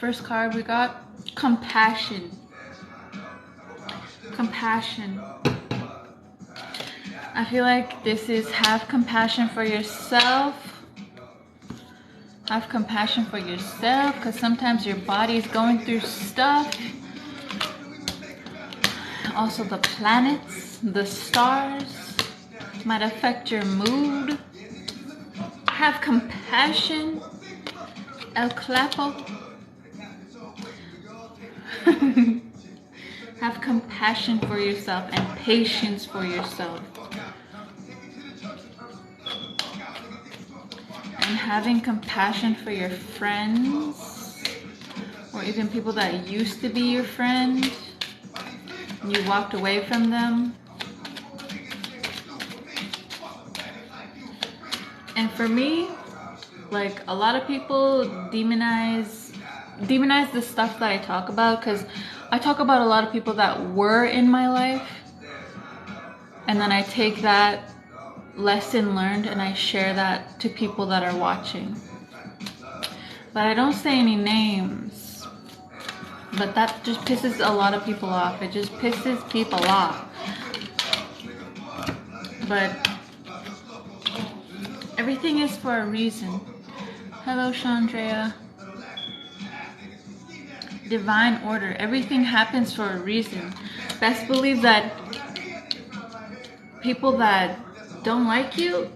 first card we got compassion. Compassion. I feel like this is have compassion for yourself. Have compassion for yourself, because sometimes your body is going through stuff. Also the planets, the stars might affect your mood. Have compassion. El Clapo. Have compassion for yourself and patience for yourself. And having compassion for your friends, or even people that used to be your friend, and you walked away from them. And for me, like, a lot of people demonize the stuff that I talk about, because I talk about a lot of people that were in my life, and then I take that lesson learned and I share that to people that are watching. But I don't say any names, but that just pisses a lot of people off. It just pisses people off. But everything is for a reason. Hello, Chandrea. Divine order. Everything happens for a reason. Best believe that people that don't like you,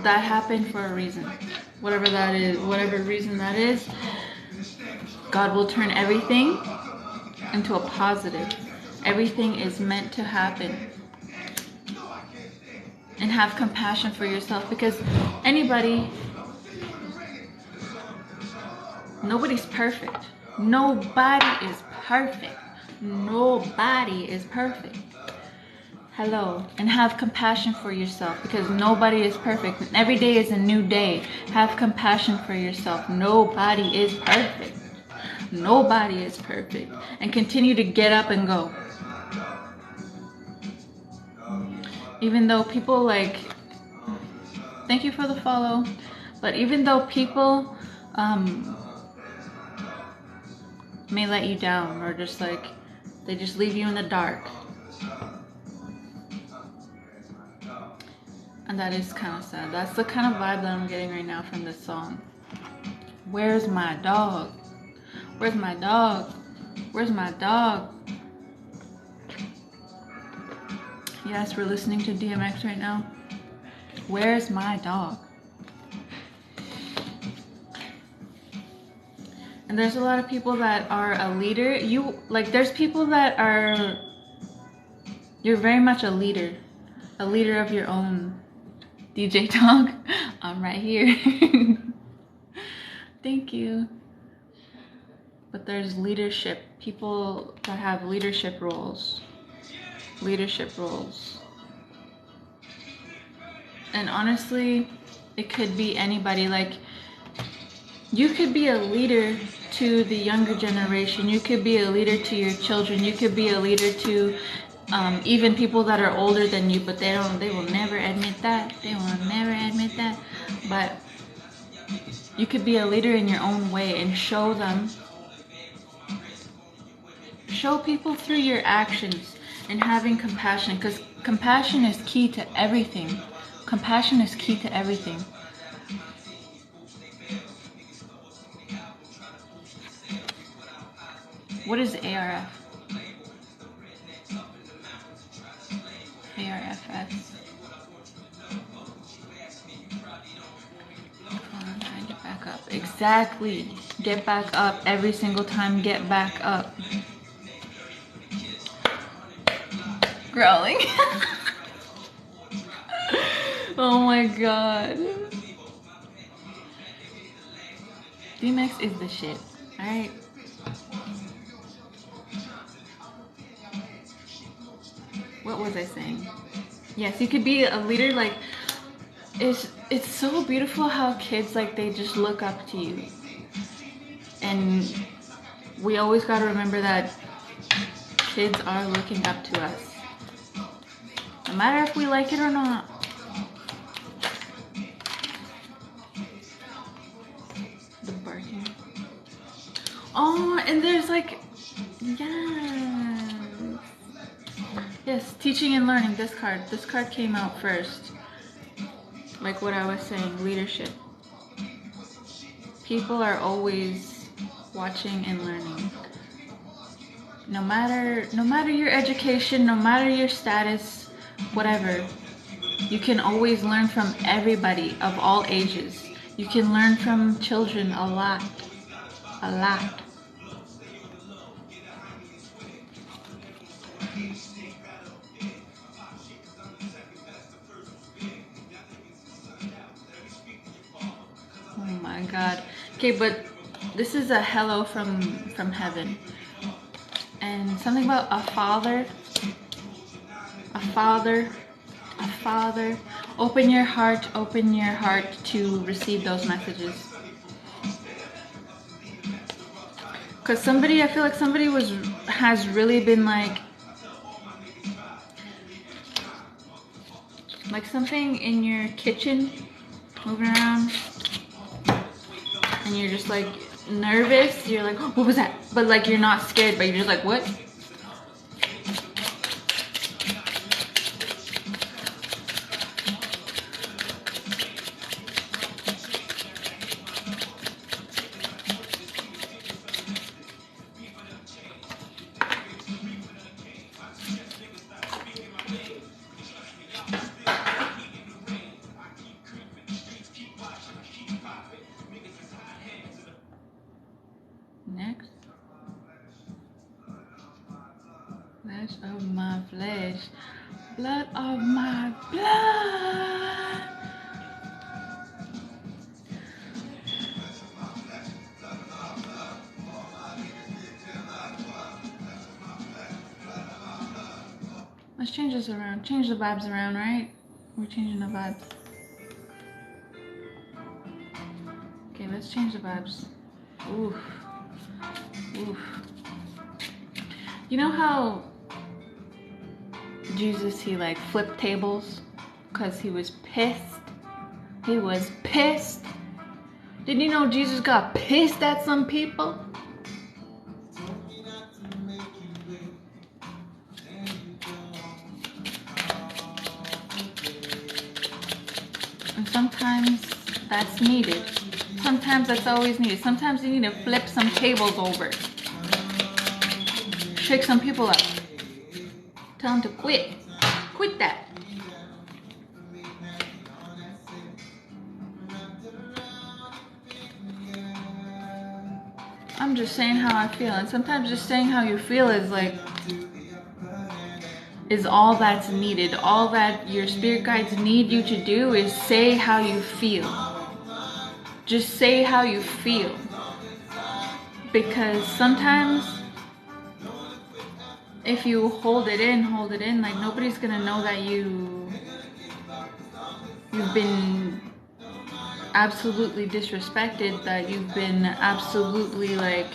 that happened for a reason. Whatever that is, whatever reason that is, God will turn everything into a positive. Everything is meant to happen. And have compassion for yourself, because nobody's perfect. Nobody is perfect. Nobody is perfect. Hello. And have compassion for yourself, because nobody is perfect. And every day is a new day. Have compassion for yourself. Nobody is perfect. Nobody is perfect. And continue to get up and go. Even though people thank you for the follow, but even though people may let you down, or just they just leave you in the dark, and that is kind of sad. That's the kind of vibe that I'm getting right now from this song. Where's my dog? Where's my dog? Where's my dog? Yes, we're listening to DMX right now. Where's my dog? And there's a lot of people that are a leader. There's people that are, you're very much a leader of your own. DJ Dog, I'm right here. Thank you. But there's leadership, people that have leadership roles. And honestly, it could be anybody. Like, you could be a leader to the younger generation. You could be a leader to your children. You could be a leader to even people that are older than you, but they will never admit that. They will never admit that. But you could be a leader in your own way and show people through your actions, and having compassion, because compassion is key to everything. Compassion is key to everything. What is ARF? ARFS. Get back up. Exactly. Get back up every single time. Get back up. Growling. Oh my god. DMX is the shit. Alright. What was I saying? Yes, you could be a leader. Like, it's so beautiful how kids, they just look up to you. And we always gotta remember that kids are looking up to us. No matter if we like it or not. And there's like, yes. Yes, teaching and learning, this card. This card came out first. Like what I was saying, leadership. People are always watching and learning. No matter your education, no matter your status, whatever, you can always learn from everybody of all ages. You can learn from children a lot. A lot. Oh my God. Okay, but this is a hello from heaven. And something about a father. A father. A father. Open your heart to receive those messages. Cause somebody, I feel like somebody has really been like something in your kitchen moving around, and you're just like nervous. You're like, what was that? But like you're not scared, but you're just like, what? Next. Flesh of my flesh. Blood of my blood. Let's change this around. Change the vibes around, right? We're changing the vibes. Okay, let's change the vibes. Oof. Oof. You know how Jesus, he like flipped tables because he was pissed? He was pissed. Did you know Jesus got pissed at some people? And sometimes that's needed. Sometimes that's always needed. Sometimes you need to flip some tables over. Shake some people up. Tell them to quit. Quit that. I'm just saying how I feel. And sometimes just saying how you feel is like, is all that's needed. All that your spirit guides need you to do is say how you feel. Just say how you feel. Because sometimes if you hold it in, like nobody's gonna know that you've been absolutely disrespected, that you've been absolutely like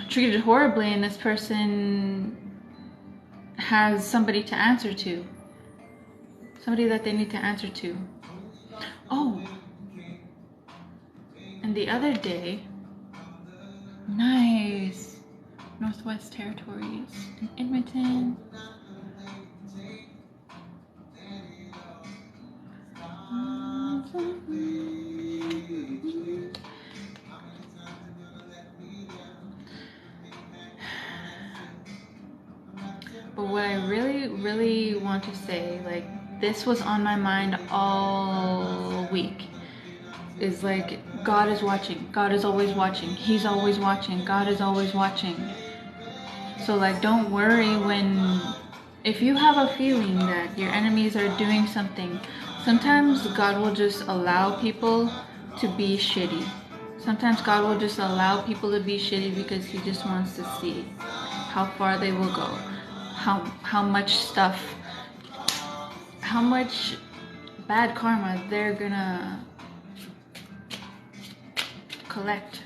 treated horribly, and this person has somebody to answer to. Somebody that they need to answer to. Oh, and the other day, nice, Northwest Territories in Edmonton. But what I really want to say, like this was on my mind all week, is like God is watching. God is always watching. He's always watching. God is always watching. So like don't worry if you have a feeling that your enemies are doing something. Sometimes God will just allow people to be shitty. Sometimes God will just allow people to be shitty because he just wants to see how far they will go. How much bad karma they're gonna collect.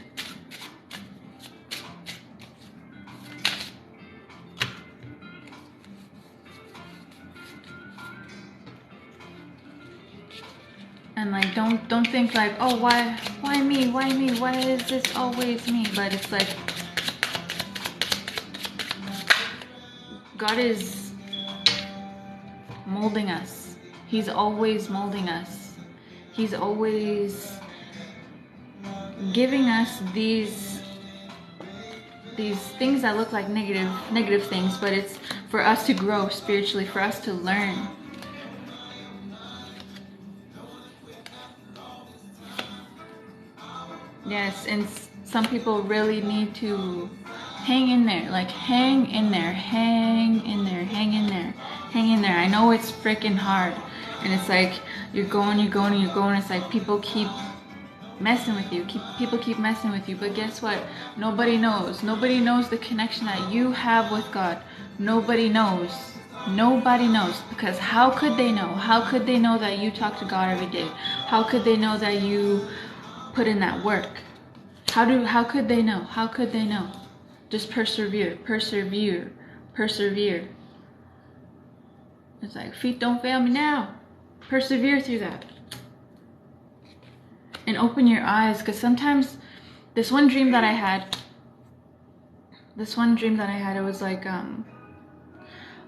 And like, don't think like, oh, why me, why me, why is this always me? But it's like, God is molding us. He's always molding us. He's always giving us these things that look like negative things, but it's for us to grow spiritually, for us to learn. Yes, and some people really need to hang in there, like hang in there, hang in there, hang in there, hang in there. I know it's freaking hard, and it's like you're going, it's like people keep messing with you, people keep messing with you, but guess what? Nobody knows the connection that you have with God. Nobody knows, because how could they know that you talk to God every day? How could they know that you put in that work? How could they know? Just persevere. It's like, feet don't fail me now. Persevere through that. And open your eyes, because sometimes this one dream that I had, it was like, I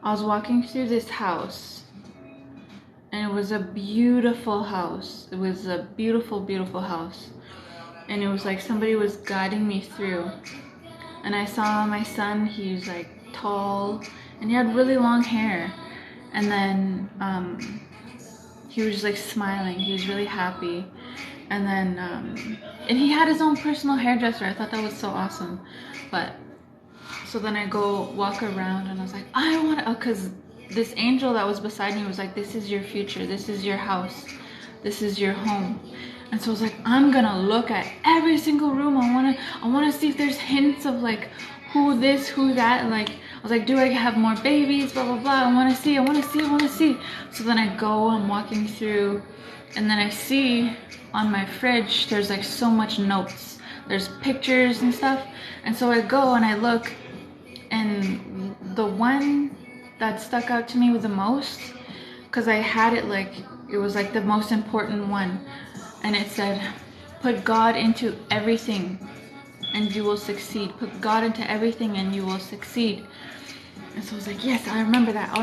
was walking through this house, and it was a beautiful house. It was a beautiful, beautiful house. And it was like somebody was guiding me through. And I saw my son, he was like tall, and he had really long hair. And then he was just like smiling, he was really happy. And then, and he had his own personal hairdresser. I thought that was so awesome. But, so then I go walk around, and I was like, I want to, because this angel that was beside me was like, this is your future, this is your house, this is your home. And so I was like, I'm gonna look at every single room. I wanna see if there's hints of like, who this, who that. And like, I was like, do I have more babies, blah, blah, blah. I wanna see. So then I go, I'm walking through, and then I see on my fridge, there's like so much notes. There's pictures and stuff. And so I go and I look, and the one that stuck out to me with the most, because I had it like, it was like the most important one. And it said, put God into everything and you will succeed. Put God into everything and you will succeed. And so I was like, yes, I remember that.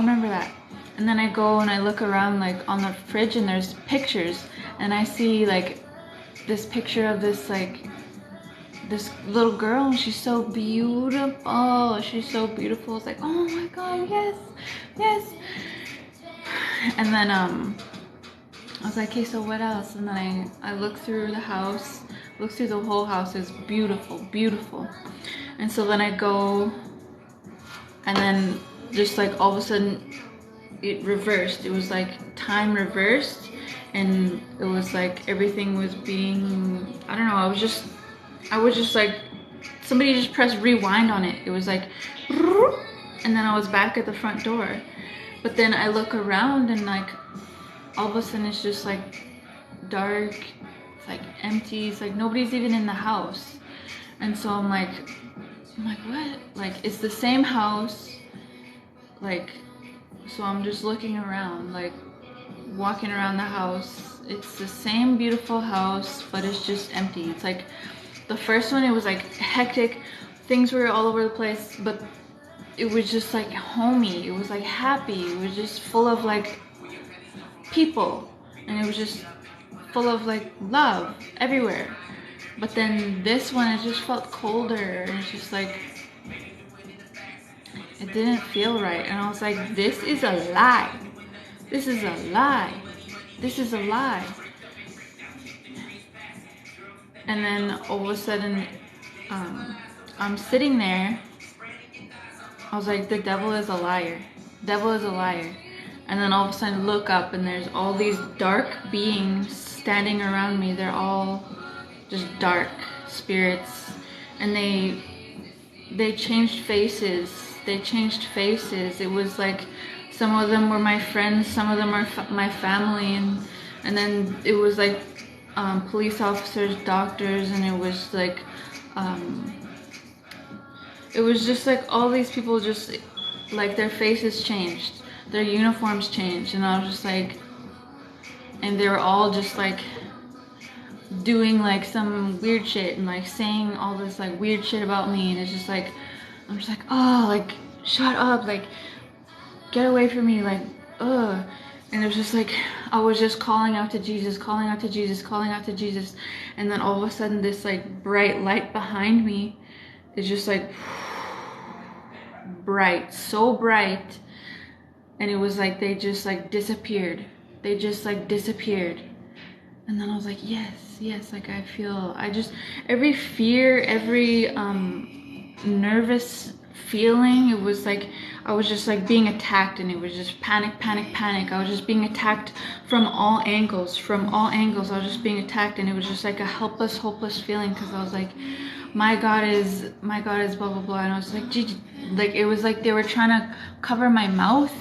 And then I go and I look around like on the fridge, and there's pictures, and I see like this picture of this like this little girl, and she's so beautiful. It's like, oh my God, yes. And then I was like, okay, so what else? And then I looked through the house, the whole house. It's beautiful. And so then I go, and then just like all of a sudden it reversed. It was like time reversed, and it was like everything was being, I don't know, I was just like, somebody just pressed rewind on it. It was like, and then I was back at the front door. But then I look around, and like all of a sudden it's just like dark, it's like empty, it's like nobody's even in the house. And so I'm like what? Like, it's the same house, like, so I'm just looking around, like walking around the house. It's the same beautiful house, but it's just empty. It's like the first one, it was like hectic, things were all over the place, but it was just like homey, it was like happy, it was just full of like people, and it was just full of like love everywhere. But then this one, it just felt colder, and it's just like, it didn't feel right. And I was like, this is a lie. And then all of a sudden, I'm sitting there. I was like, the devil is a liar. And then all of a sudden look up, and there's all these dark beings standing around me. They're all just dark spirits, and they changed faces. It was like, some of them were my friends, some of them are my family, and then it was like police officers, doctors, and it was like it was just like all these people, just like their faces changed, their uniforms changed, and I was just like, and they were all just like doing like some weird shit and like saying all this like weird shit about me, and it's just like I'm just like, oh, like shut up, like get away from me, like ugh. And it was just like I was just calling out to Jesus, calling out to Jesus, calling out to Jesus, and then all of a sudden this like bright light behind me is just like bright, so bright, and it was like they just like disappeared. They just like disappeared. And then I was like, yes, yes, like I feel, I just, every fear, every nervous feeling, it was like, I was just like being attacked, and it was just panic, panic, panic. I was just being attacked from all angles, from all angles. I was just being attacked, and it was just like a helpless, hopeless feeling, because I was like, my God is blah, blah, blah. And I was like, Gigi, like, it was like they were trying to cover my mouth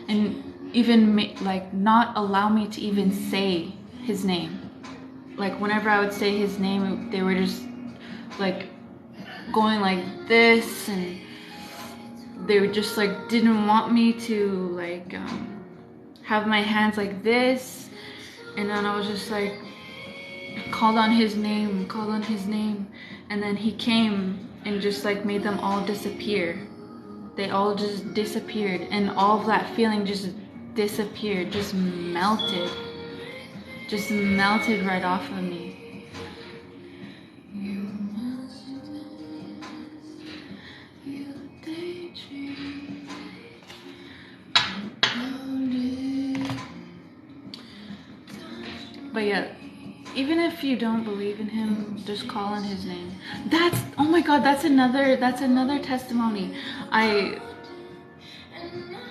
and even like not allow me to even say his name. Like whenever I would say his name, they were just like going like this, and they were just like didn't want me to like have my hands like this. And then I was just like called on his name, and then he came and just like made them all disappear. They all just disappeared, and all of that feeling just disappeared, just melted right off of me. But yeah, even if you don't believe in him, just call on his name. That's, oh my God, that's another testimony. I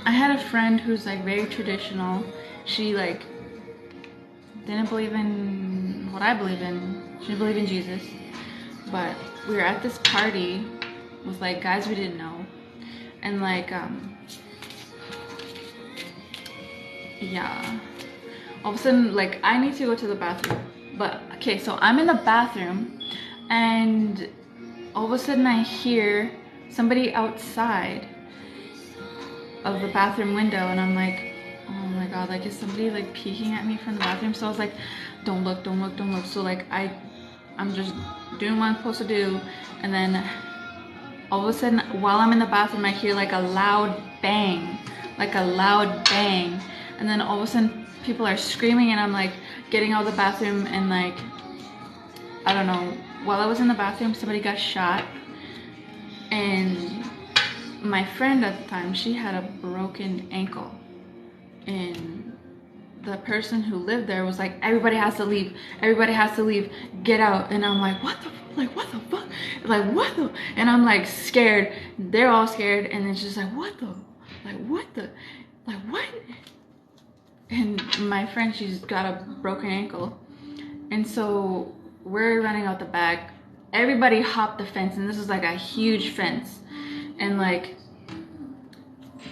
had a friend who's like very traditional. She like didn't believe in what I believe in. She didn't believe in Jesus. But we were at this party with like guys we didn't know, and like yeah, all of a sudden like I need to go to the bathroom. But okay, so I'm in the bathroom, and all of a sudden I hear somebody outside of the bathroom window, and I'm like, oh my God, like is somebody like peeking at me from the bathroom? So I was like, don't look, don't look, don't look. So like I'm just doing what I'm supposed to do, and then all of a sudden while I'm in the bathroom I hear like a loud bang, and then all of a sudden people are screaming, and I'm like getting out of the bathroom, and like I don't know, while I was in the bathroom somebody got shot. And my friend at the time, she had a broken ankle, and the person who lived there was like, everybody has to leave, get out. And I'm like, what the fuck, and I'm like scared, they're all scared, and it's just like, what? And my friend, she's got a broken ankle, and so we're running out the back. Everybody hopped the fence, and this is like a huge fence, and like,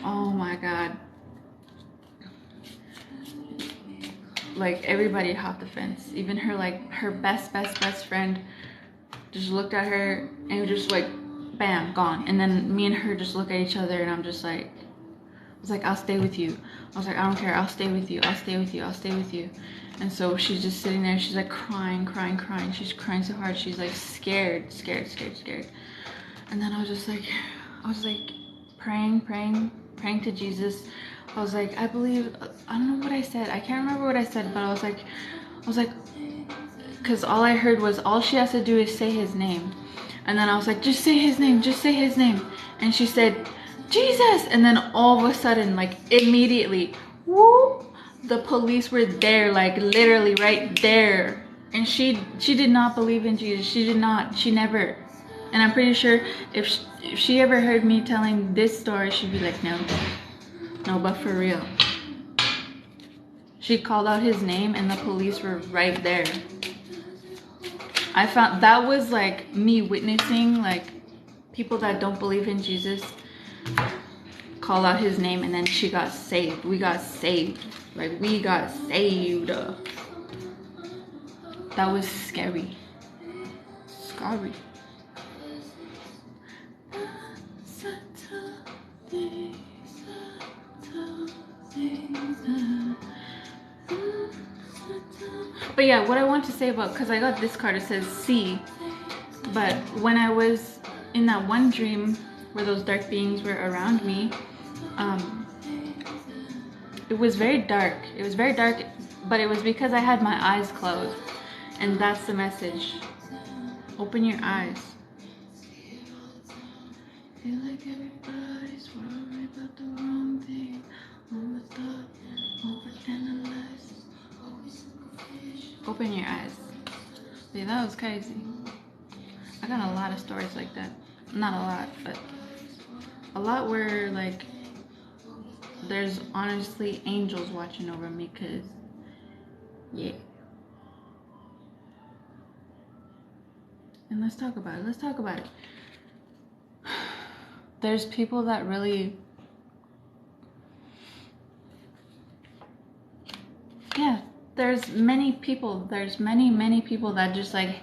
oh my God, like everybody hopped the fence. Even her, like her best friend just looked at her and just like bam, gone. And then me and her just look at each other, and I'm just like, I was like, I'll stay with you. I was like, I don't care, I'll stay with you. And so she's just sitting there, she's like crying. She's crying so hard, she's like scared. And then I was like praying to Jesus. I was like, I believe, I don't know what I said, I can't remember what I said, but I was like, because all I heard was, all she has to do is say his name. And then I was like, just say his name. And she said, Jesus. And then all of a sudden, like immediately, whoop, the police were there, like literally right there. And she did not believe in Jesus. She never. And I'm pretty sure if she ever heard me telling this story, she'd be like, no, but for real. She called out his name, and the police were right there. I found that was like me witnessing like people that don't believe in Jesus call out his name, and then she got saved. We got saved. That was scary. But yeah, what I want to say about, because I got this card, it says see. But when I was in that one dream where those dark beings were around me, it was very dark. It was very dark, but it was because I had my eyes closed. And that's the message. Open your eyes. Feel like everybody's worried about the wrong thing. Overthought, overanalyzed. Open your eyes. Yeah, that was crazy. I got a lot of stories like that. Not a lot, but a lot where like there's honestly angels watching over me, cause yeah. And let's talk about it. Let's talk about it. There's people that really, yeah, there's many people that just like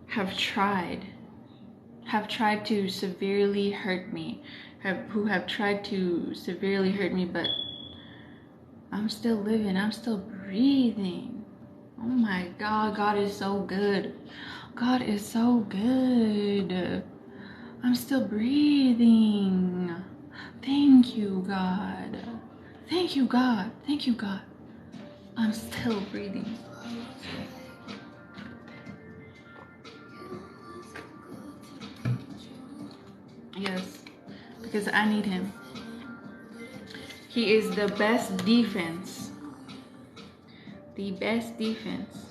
have tried to severely hurt me, who have tried to severely hurt me, but I'm still living, I'm still breathing. Oh my God, God is so good. God is so good. I'm still breathing. Thank you, God. Thank you, God. Thank you, God. I'm still breathing. Yes, because I need him. He is the best defense. The best defense.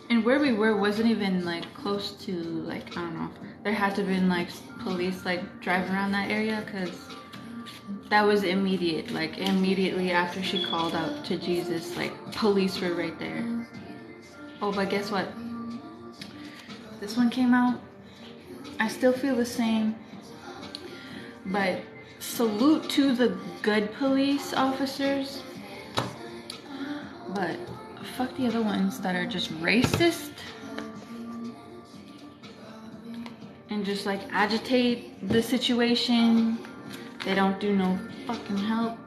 And where we were wasn't even like close to, like, I don't know. There had to have been like police like driving around that area, because that was immediate. Like immediately after she called out to Jesus, like police were right there. Oh, but guess what? This one came out. I still feel the same. But salute to the good police officers. But fuck the other ones that are just racist and just like agitate the situation. They don't do no fucking help.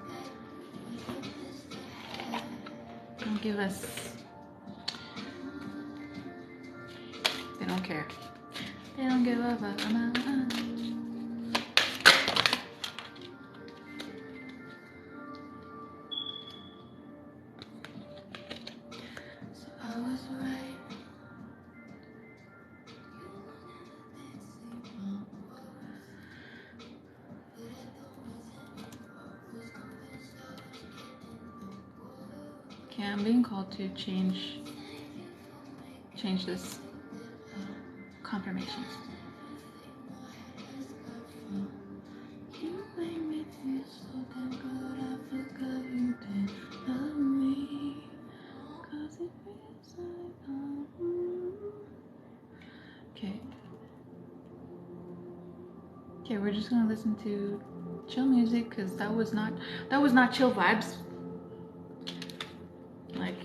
Don't give us. They don't care. They don't give a fuck about us. So I was right. Okay, I'm being called to change this confirmations. You made me feel so damn good, I forgot you didn't love me, 'cause it feels like Okay. Okay, we're just gonna listen to chill music, because that was not chill vibes. Like,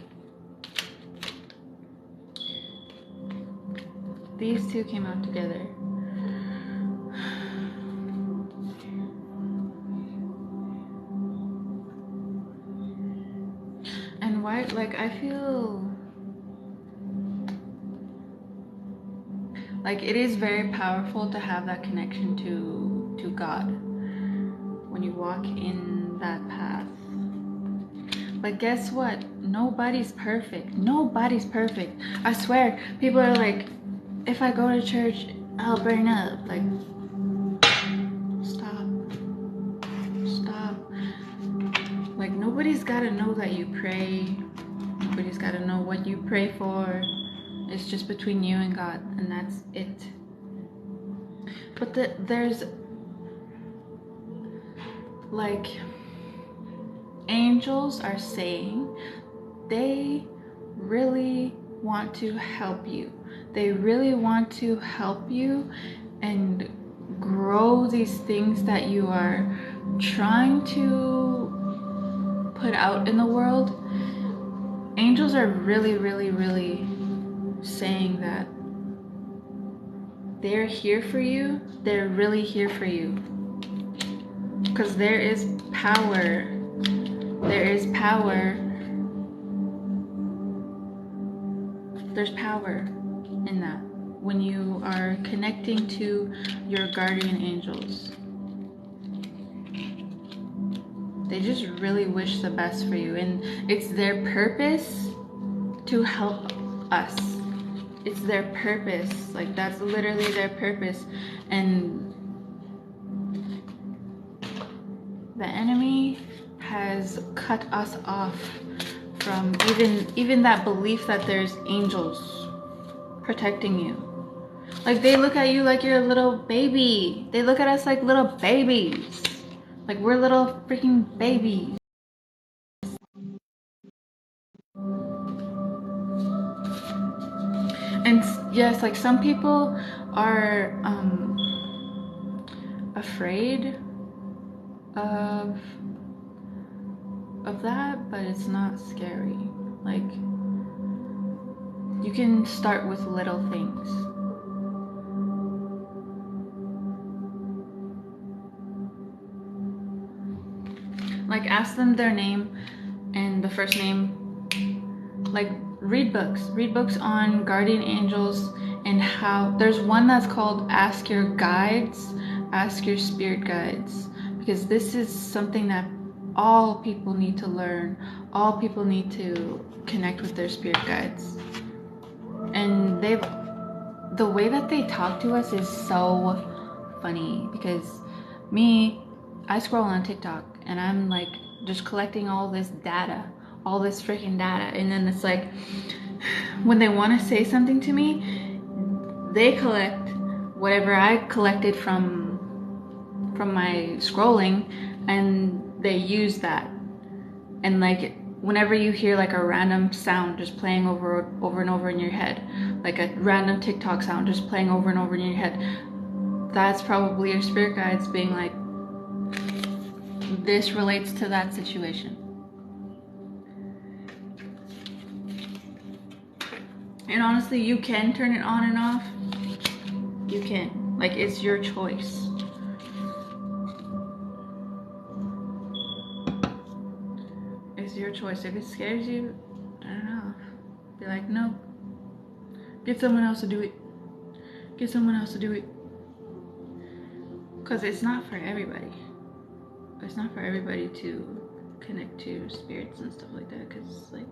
these two came out together. And why, like, I feel like it is very powerful to have that connection to God when you walk in that path. But guess what? Nobody's perfect. Nobody's perfect. I swear, people are like, if I go to church, I'll burn up. Like, stop. Stop. Like, nobody's gotta know that you pray. Nobody's gotta know what you pray for. It's just between you and God, and that's it. But there's like, angels are saying they really want to help you. They really want to help you and grow these things that you are trying to put out in the world. Angels are really, really, really saying that they're here for you. They're really here for you, because there is power there is power. There's power in that when you are connecting to your guardian angels. They just really wish the best for you, and it's their purpose to help us. It's their purpose. Like, that's literally their purpose. And the enemy has cut us off from even that belief that there's angels protecting you. Like, they look at you like you're a little baby. They look at us like little babies. Like, we're little freaking babies. And yes, like, some people are afraid of that, but it's not scary. Like, you can start with little things. Like, ask them their name and the first name. Like, read books on guardian angels and how. There's one that's called Ask Your Guides, Ask Your Spirit Guides, because this is something that all people need to learn. All people need to connect with their spirit guides. And the way that they talk to us is so funny, because I scroll on TikTok and I'm like just collecting all this data, all this freaking data, and then it's like when they want to say something to me, they collect whatever I collected from my scrolling, and they use that. And like, whenever you hear like a random sound just playing over and over in your head, like a random TikTok sound just playing over and over in your head, that's probably your spirit guides being like, this relates to that situation. And honestly, you can turn it on and off. You can. Like, it's your choice. It's your choice. If it scares you, turn it off. Be like, no. Get someone else to do it. Get someone else to do it. Because it's not for everybody. It's not for everybody to connect to spirits and stuff like that, because like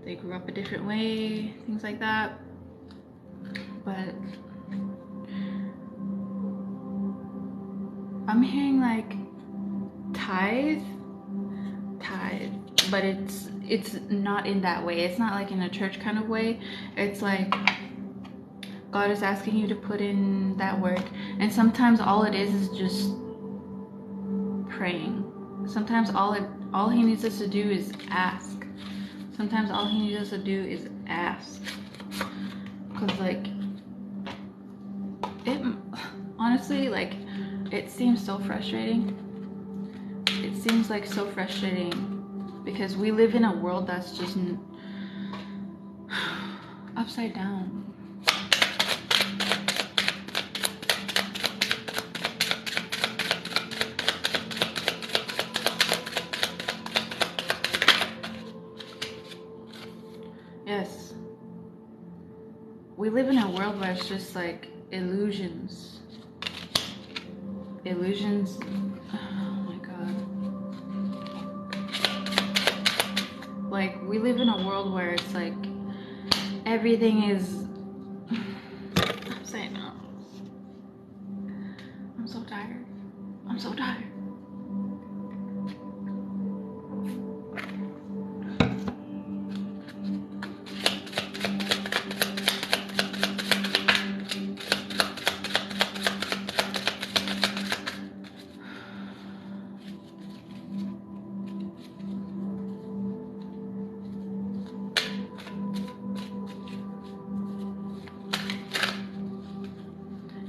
they grew up a different way, things like that. But I'm hearing like tithe, but it's not in that way. It's not like in a church kind of way. It's like God is asking you to put in that work, and sometimes all it is just praying. Sometimes all he needs us to do is ask. Sometimes all he needs us to do is ask. Because like, it honestly, like, it seems so frustrating. It seems like so frustrating because we live in a world that's just upside down. Yes. We live in a world where it's just like illusions. Illusions. Oh my god. Like, we live in a world where it's like everything is upside down. I'm so tired. I'm so tired.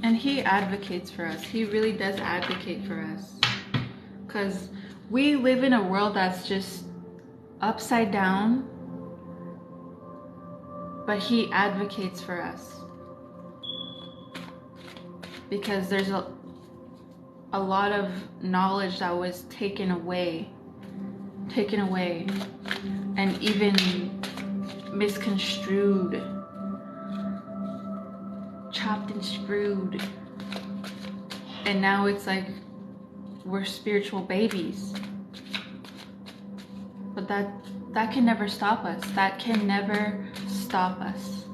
And he advocates for us. He really does advocate for us. Because we live in a world that's just upside down. But he advocates for us. Because there's a lot of knowledge that was taken away taken away and even misconstrued, chopped and screwed. And now it's like we're spiritual babies. But that can never stop us. That can never stop us.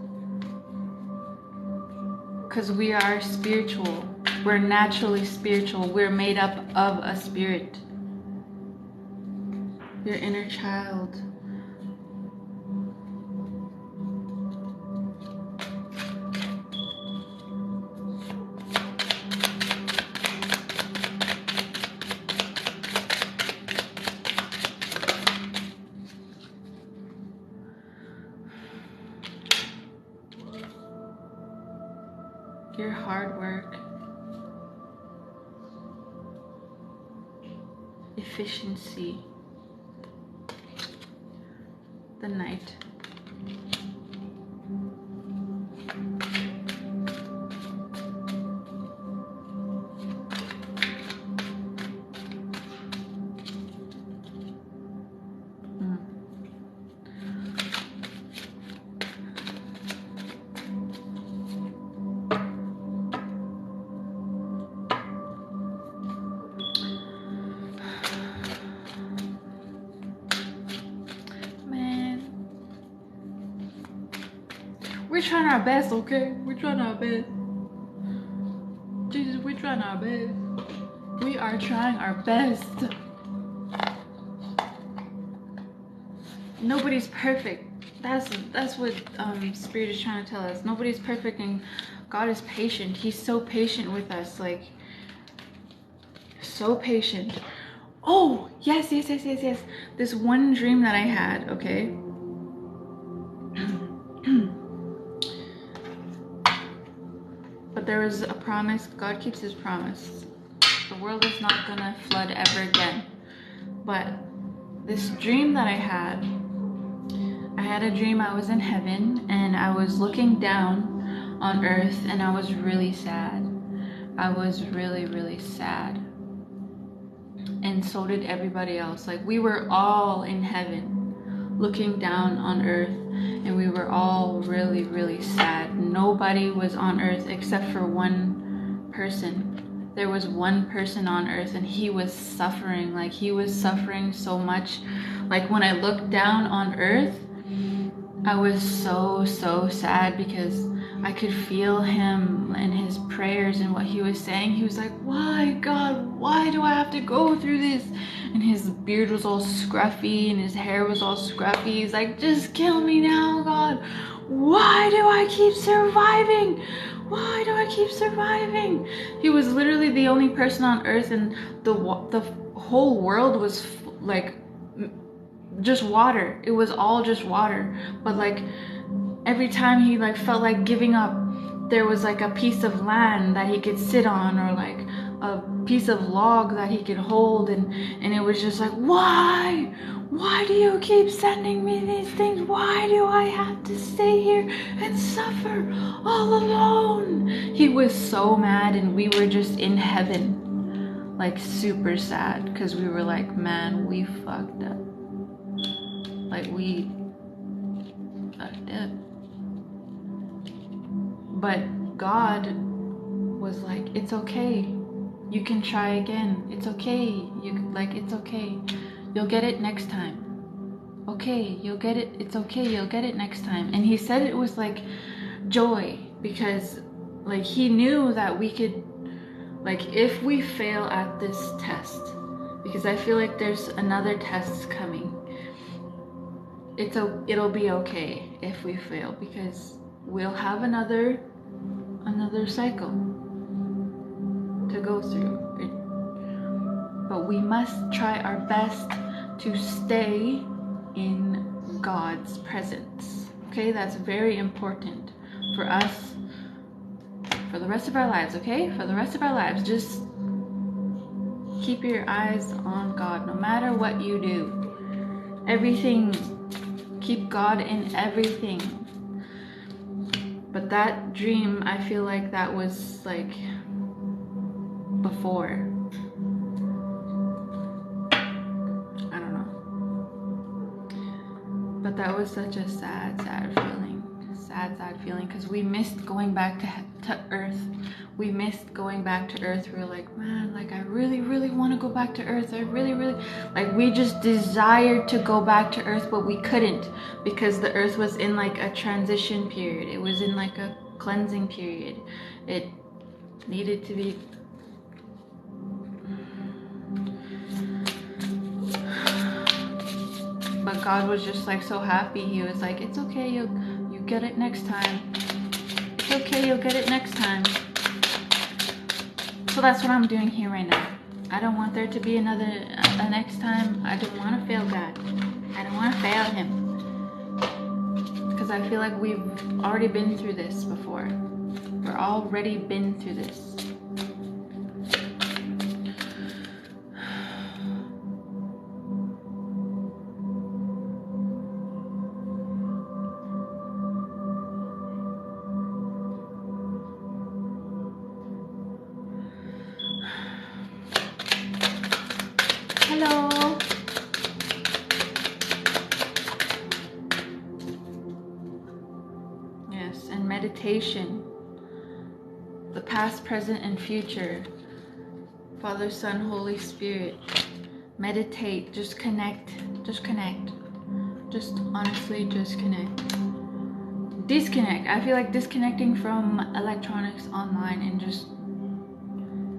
Because we are spiritual. We're naturally spiritual. We're made up of a spirit. Your inner child. Your hard work, efficiency, the night. We're trying our best, okay? We're trying our best. Jesus, we're trying our best. We are trying our best. Nobody's perfect. That's what Spirit is trying to tell us. Nobody's perfect, and God is patient. He's so patient with us, like so patient. Oh, yes. This one dream that I had, okay? But there was a promise. God keeps his promise. The world is not gonna flood ever again. But this dream that I had a dream I was in heaven and I was looking down on earth and I was really sad. I was really, really sad. And so did everybody else. Like, we were all in heaven looking down on earth, and we were all really, really sad. Nobody was on earth except for one person. There was one person on earth, and he was suffering. Like, he was suffering so much. Like, when I looked down on earth, I was so sad because I could feel him and his prayers and what he was saying. He was like, why, God, why do I have to go through this? And his beard was all scruffy and his hair was all scruffy. He's like, just kill me now, God. Why do I keep surviving? Why do I keep surviving? He was literally the only person on earth, and the whole world was like just water. It was all just water. But like every time he like felt like giving up, there was like a piece of land that he could sit on, or like a piece of log that he could hold, and it was just like, why do you keep sending me these things? Why do I have to stay here and suffer all alone? He was so mad, and we were just in heaven, like super sad, because we were like, man, we fucked up. Like, we fucked up. But God was like, it's okay. You can try again. It's okay. It's okay. You'll get it next time. Okay, you'll get it. It's okay. You'll get it next time. And he said it was like joy, because like he knew that we could, like, if we fail at this test, because I feel like there's another test coming. It'll be okay if we fail, because we'll have another cycle to go through. But we must try our best to stay in God's presence. Okay, that's very important for us for the rest of our lives. Okay, for the rest of our lives, just keep your eyes on God no matter what you do. Everything, keep God in everything. But that dream, I feel like that was like before. I don't know. But that was such a sad feeling. Sad feeling, because we missed going back to Earth. We missed going back to Earth. We were like, man, like I really want to go back to Earth. I really like, we just desired to go back to Earth, but we couldn't, because the Earth was in like a transition period. It was in like a cleansing period. It needed to be. But God was just like so happy. He was like, it's okay, you get it next time. It's okay, you'll get it next time. So that's what I'm doing here right now. I don't want there to be a next time. I don't want to fail God. I don't want to fail him. Because I feel like we've already been through this before. We're already been through this. Hello. Yes, and meditation. The past, present, and future. Father, Son, Holy Spirit. Meditate. Just connect. Just connect. Just honestly, just connect. Disconnect. I feel like disconnecting from electronics online and just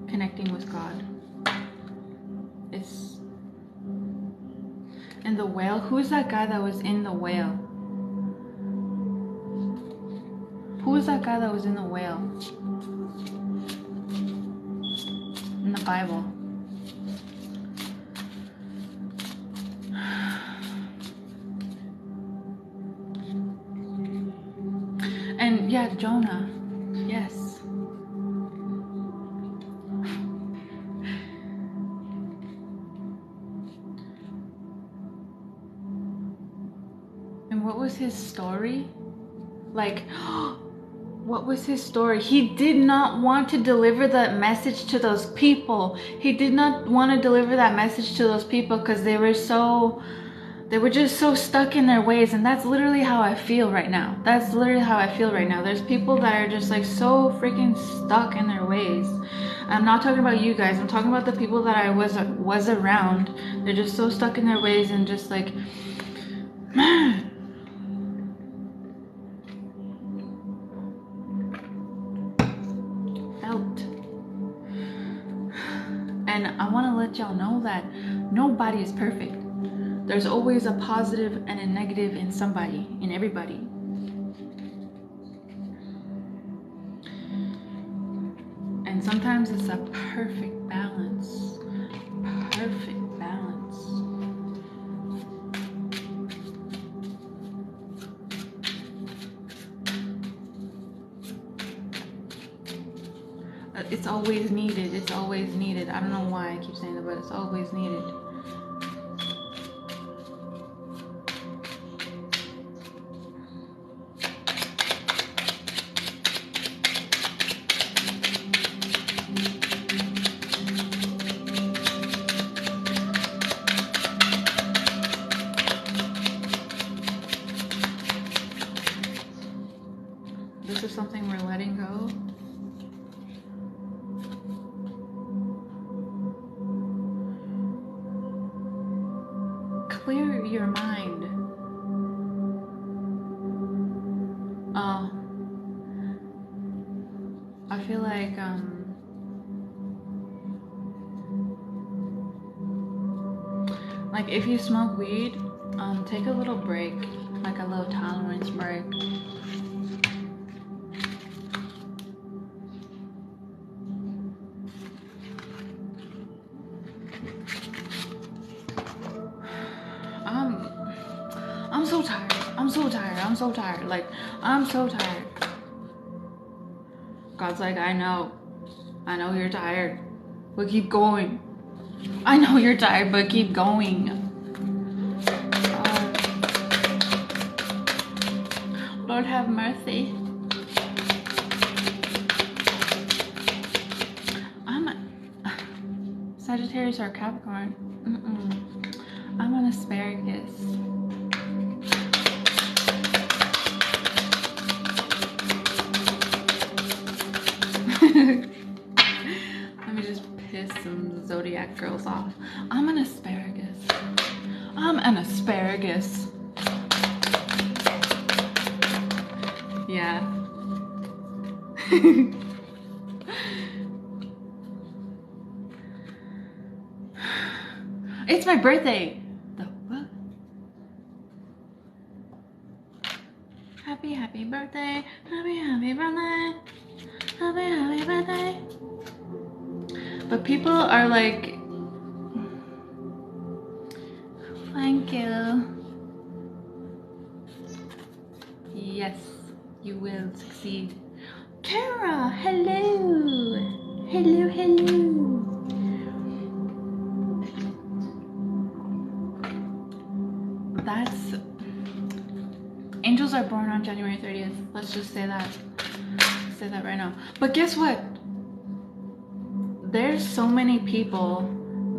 connecting with God. It's. And the whale? Who's that guy that was in the whale? Who was that guy that was in the whale? In the Bible. And yeah, Jonah. Yes. And what was his story? Like, what was his story? He did not want to deliver that message to those people. He did not want to deliver that message to those people because they were just so stuck in their ways. And that's literally how I feel right now. That's literally how I feel right now. There's people that are just like so freaking stuck in their ways. I'm not talking about you guys. I'm talking about the people that I was around. They're just so stuck in their ways and just like, man. And I want to let y'all know that nobody is perfect. There's always a positive and a negative in somebody, in everybody. And sometimes it's a perfect balance. Perfect balance. It's always needed. It's always needed. I don't know why I keep saying that, but it's always needed. This is something we're letting go. Clear your mind. I feel like if you smoke weed, take a little break, like a little tolerance break. I'm so tired. I'm so tired. I'm so tired. Like, I'm so tired. God's like, I know you're tired, but keep going. I know you're tired, but keep going. Lord have mercy. I'm a Sagittarius or Capricorn. I'm an asparagus. Let me just piss some zodiac girls off. I'm an asparagus. I'm an asparagus. Yeah. It's my birthday. The what? Happy birthday. Happy birthday. Happy birthday. But people are like, thank you. Yes, you will succeed. Kara, hello. Hello, hello. That's, angels are born on January 30th. Let's just say that. Say that right now. But guess what? There's so many people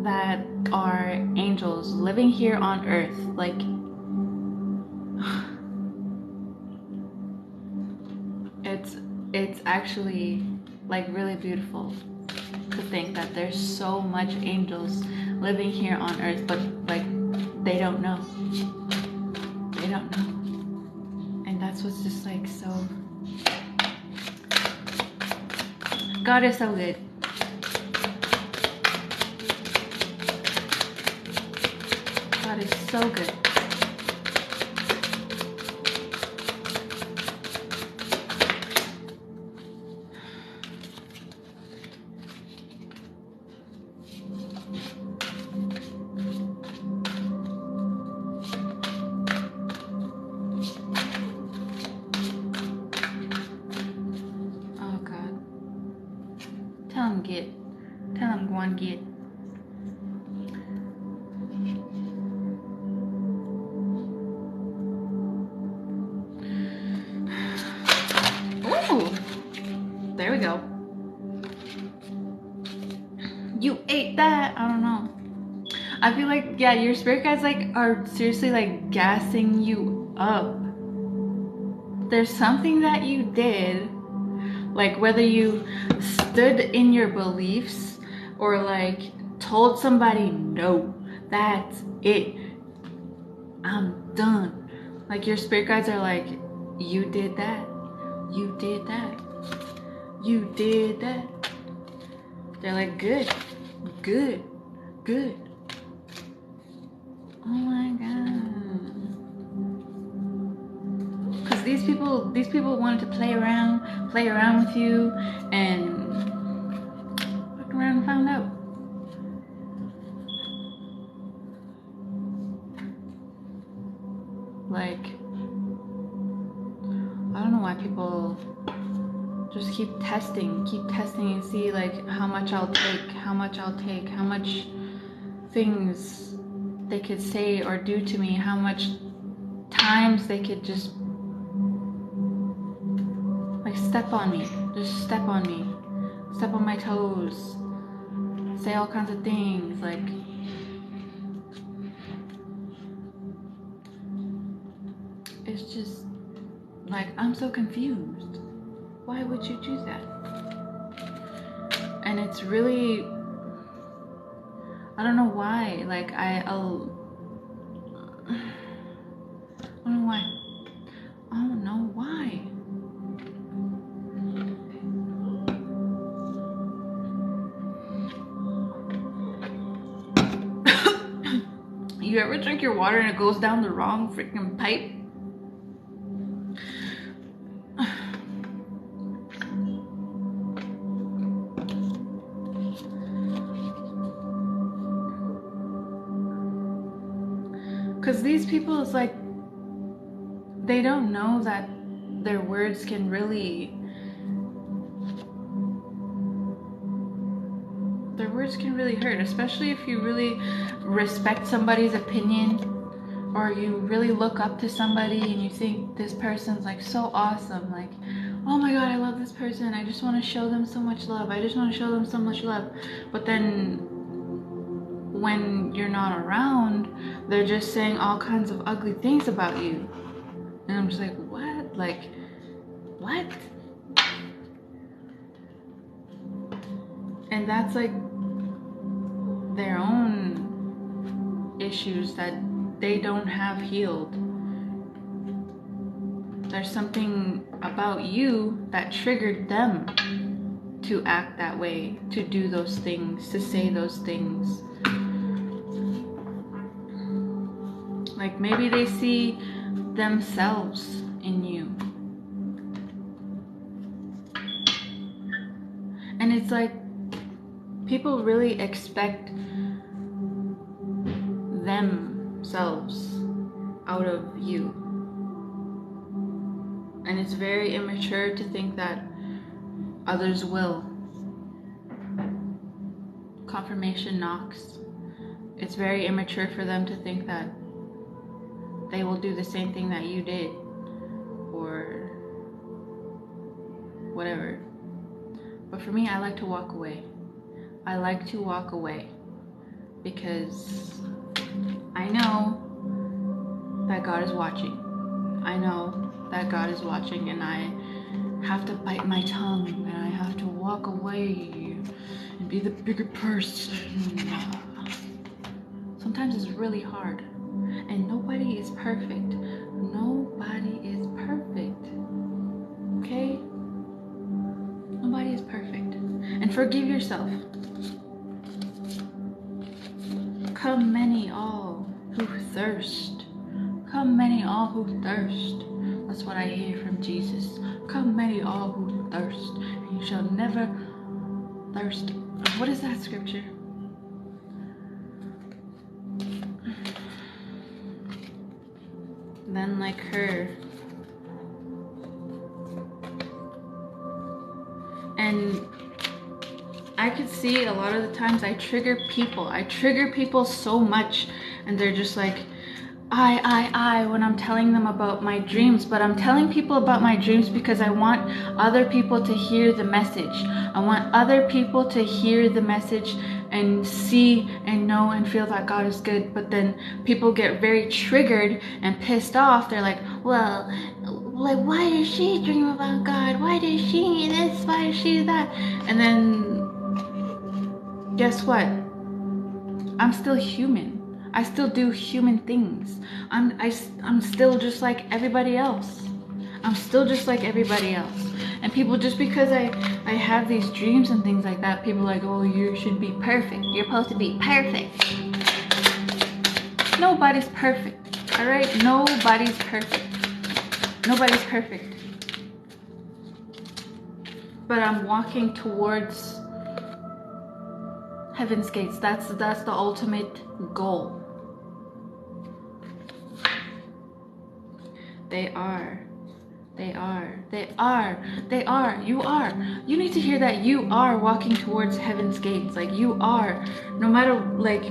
that are angels living here on earth. Like, it's actually like really beautiful to think that there's so much angels living here on earth, but like they don't know. They don't know. And that's what's just like so, God is so good. God is so good. Oh God. Tell him get. Tell him go and get. Ooh. There we go. You ate that? I don't know. I feel like, yeah, your spirit guides like are seriously like gassing you up. There's something that you did, like whether you stood in your beliefs or like told somebody, no, that's it, I'm done. Like your spirit guides are like, you did that, you did that, you did that. They're like, good, good, good. Oh my God. Because these people wanted to play around with you, and fucked around and found out. Like, I don't know why people just keep testing and see like how much I'll take, how much things they could say or do to me, how much times they could just like step on me, just step on me, step on my toes, say all kinds of things. Like, it's just like, I'm so confused. Why would you choose that? And it's really, I don't know why. Like I don't know why. I don't know why. You ever drink your water and it goes down the wrong freaking pipe? Because these people, it's like, they don't know that their words can really, hurt, especially if you really respect somebody's opinion, or you really look up to somebody and you think this person's like so awesome, like, oh my God, I love this person, I just want to show them so much love, but then when you're not around, they're just saying all kinds of ugly things about you. And I'm just like, what? Like, what? And that's like their own issues that they don't have healed. There's something about you that triggered them to act that way, to do those things, to say those things. Like maybe they see themselves in you. And it's like people really expect themselves out of you. And it's very immature to think that others will. Confirmation knocks. It's very immature for them to think that they will do the same thing that you did, or whatever. But for me, I like to walk away. I like to walk away because I know that God is watching. I know that God is watching, and I have to bite my tongue, and I have to walk away and be the bigger person. Sometimes it's really hard, and nobody is perfect. Nobody is perfect. Okay? Nobody is perfect. And forgive yourself. Come many all who thirst. Come many all who thirst. That's what I hear from Jesus. Come many all who thirst, and you shall never thirst. What is that scripture? Then like her. And I could see a lot of the times I trigger people. I trigger people so much, and they're just like, I, when I'm telling them about my dreams. But I'm telling people about my dreams because I want other people to hear the message. I want other people to hear the message and see and know and feel that God is good. But then people get very triggered and pissed off. They're like, well, like, why does she dream about God? Why does she this? Why does she that? And then guess what? I'm still human. I still do human things. I'm still just like everybody else. I'm still just like everybody else. And people, just because I have these dreams and things like that, people are like, oh, you should be perfect. You're supposed to be perfect. Nobody's perfect. All right? Nobody's perfect. Nobody's perfect. But I'm walking towards heaven's gates. That's the ultimate goal. They are. You are. You need to hear that you are walking towards heaven's gates. Like, you are. No matter what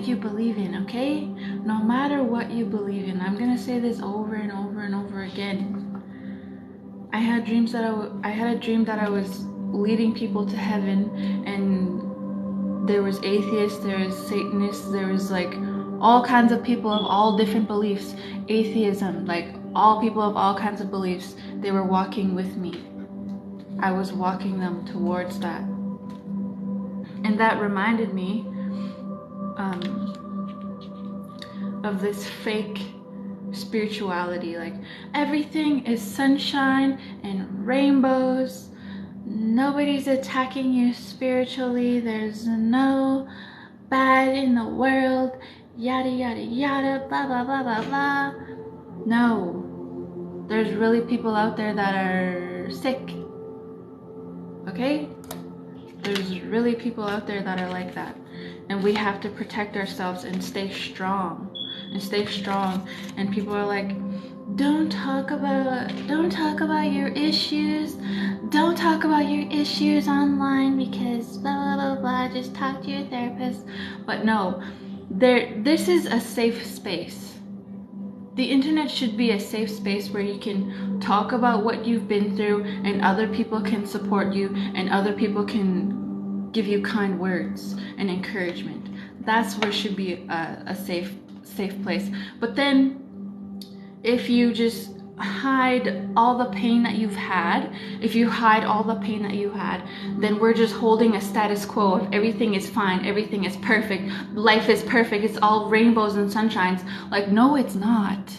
you believe in, okay? No matter what you believe in. I'm gonna say this over and over and over again. I had dreams that I had a dream that I was leading people to heaven, and there was atheists, there was Satanists, there was like all kinds of people of all different beliefs. Atheism, like all people of all kinds of beliefs, they were walking with me. I was walking them towards that. And that reminded me of this fake spirituality. Like, everything is sunshine and rainbows. Nobody's attacking you spiritually. There's no bad in the world. Yada, yada, yada, blah, blah, blah, blah, blah. No. There's really people out there that are sick. Okay? There's really people out there that are like that. And we have to protect ourselves and stay strong. And people are like, don't talk about your issues. Don't talk about your issues online because blah, blah, blah, blah. Just talk to your therapist. But no, this is a safe space. The internet should be a safe space where you can talk about what you've been through, and other people can support you, and other people can give you kind words and encouragement. That's where it should be a safe place. But then if you just hide all the pain that you've had, if you hide all the pain that you had, then we're just holding a status quo of everything is fine, everything is perfect, life is perfect, it's all rainbows and sunshines. Like, no, it's not.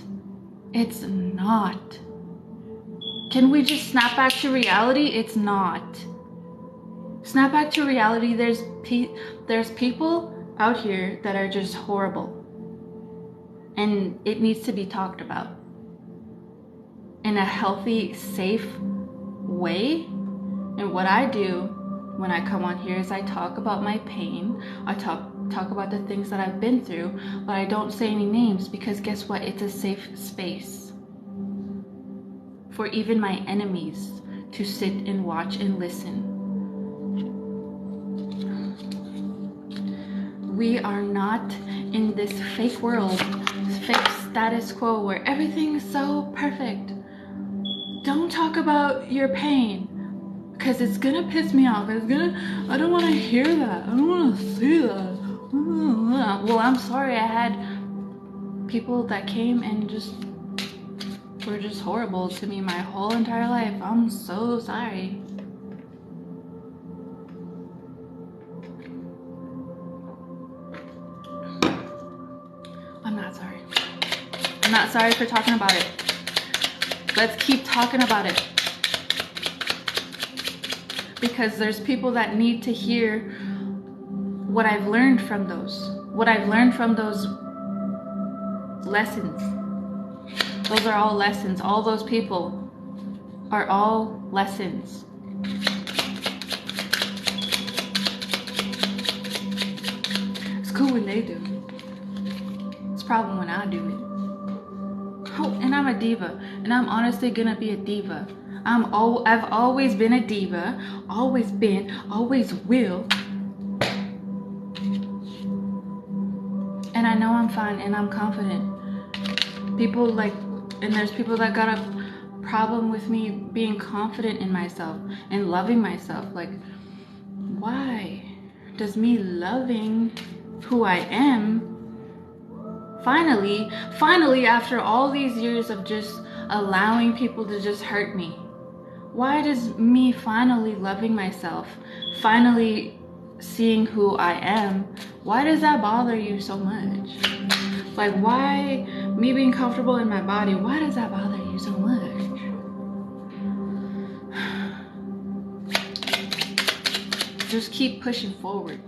It's not. Can we just snap back to reality? It's not. Snap back to reality. There's people out here that are just horrible. And it needs to be talked about in a healthy, safe way. And what I do when I come on here is I talk about my pain. I talk about the things that I've been through, but I don't say any names, because guess what? It's a safe space for even my enemies to sit and watch and listen. We are not in this fake world, fake status quo where everything is so perfect. Don't talk about your pain, because it's gonna piss me off. I don't want to hear that. I don't want to see that. Well, I'm sorry. I had people that came and just were just horrible to me my whole entire life. I'm so sorry. I'm not sorry. I'm not sorry for talking about it. Let's keep talking about it. Because there's people that need to hear what I've learned from those. What I've learned from those lessons. Those are all lessons. All those people are all lessons. It's cool when they do. It's a problem when I do it. Oh, and I'm a diva. And I'm honestly gonna be a diva. I've always been a diva. Always been. Always will. And I know I'm fine and I'm confident. People like, and there's people that got a problem with me being confident in myself and loving myself. Like, why does me loving who I am, finally after all these years of just allowing people to just hurt me, why does me finally loving myself, finally seeing who I am, why does that bother you so much? Like, why me being comfortable in my body, why does that bother you so much? Just keep pushing forward.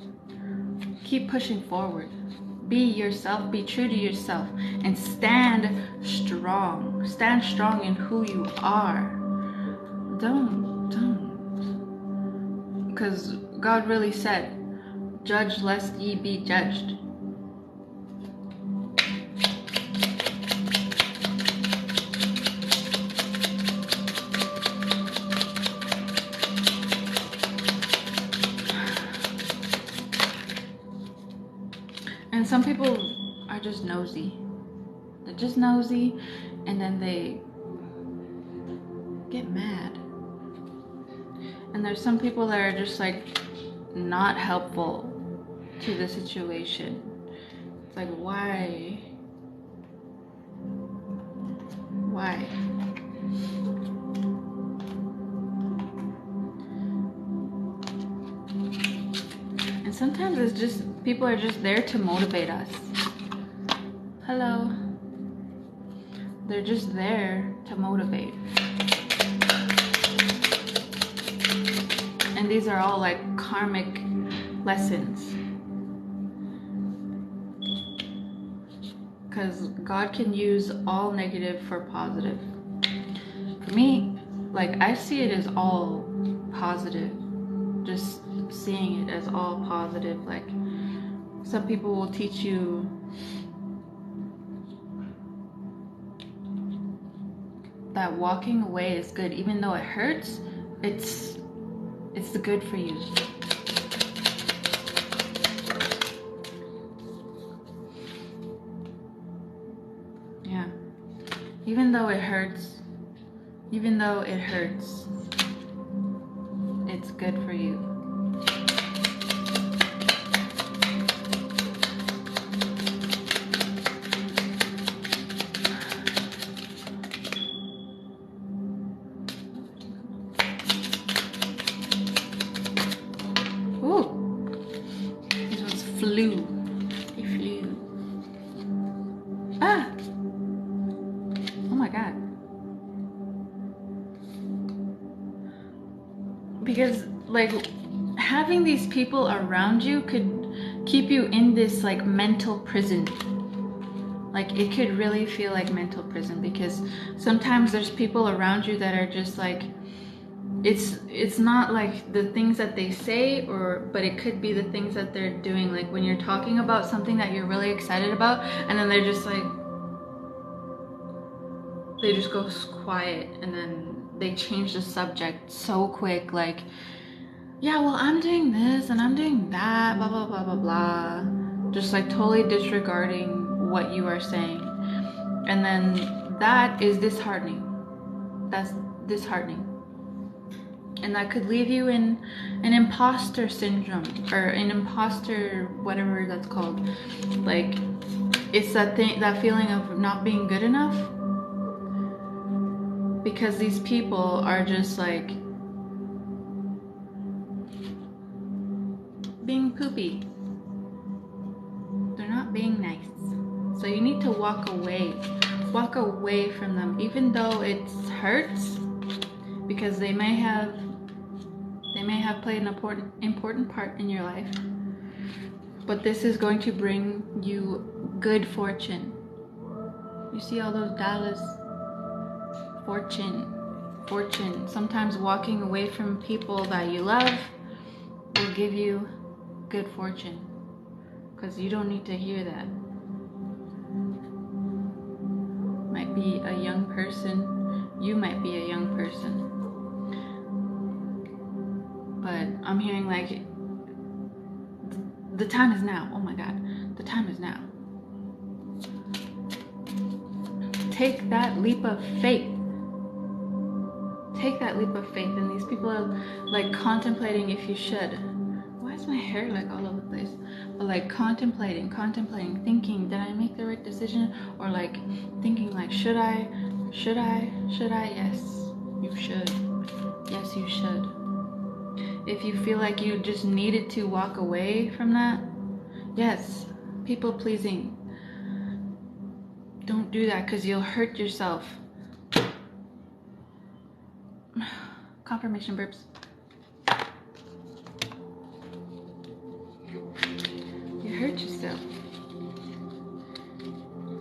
Keep pushing forward. Be yourself, be true to yourself, and stand strong. Stand strong in who you are. Don't. Because God really said, judge lest ye be judged. And some people are just nosy. They're just nosy, and then they get mad. And there's some people that are just like not helpful to the situation. It's like, why? Why? And sometimes it's just, people are just there to motivate us. Hello. They're just there to motivate. And these are all like karmic lessons. Because God can use all negative for positive. For me, like, I see it as all positive. Just seeing it as all positive. Like, some people will teach you that walking away is good. Even though it hurts, it's good for you. Yeah. Even though it hurts, it's good for you. flew. He flew. Ah! Oh my god. Because like having these people around you could keep you in this like mental prison. Like it could really feel like mental prison, because sometimes there's people around you that are just like, it's not like the things that they say, but it could be the things that they're doing. Like when you're talking about something that you're really excited about, and then they're just like, they just go quiet, and then they change the subject so quick. Like, yeah, well, I'm doing this and I'm doing that, blah blah blah blah blah, just like totally disregarding what you are saying. And then that is disheartening. That's disheartening. And that could leave you in an imposter syndrome, or an imposter, whatever that's called. Like, it's that thing, that feeling of not being good enough, because these people are just like being poopy. They're not being nice. So you need to walk away from them, even though it hurts, because they may have played an important part in your life. But this is going to bring you good fortune. You see all those dollars? Fortune. Sometimes walking away from people that you love will give you good fortune, because you don't need to hear that. Might be a young person. You might be a young person. But I'm hearing like, the time is now. Oh my God, the time is now. Take that leap of faith. Take that leap of faith. And these people are like contemplating if you should. Why is my hair like all over the place? But like contemplating, thinking, did I make the right decision? Or like thinking like, should I? Yes, you should. Yes, you should. If you feel like you just needed to walk away from that, yes, people pleasing. Don't do that, because you'll hurt yourself. Confirmation burps. You hurt yourself.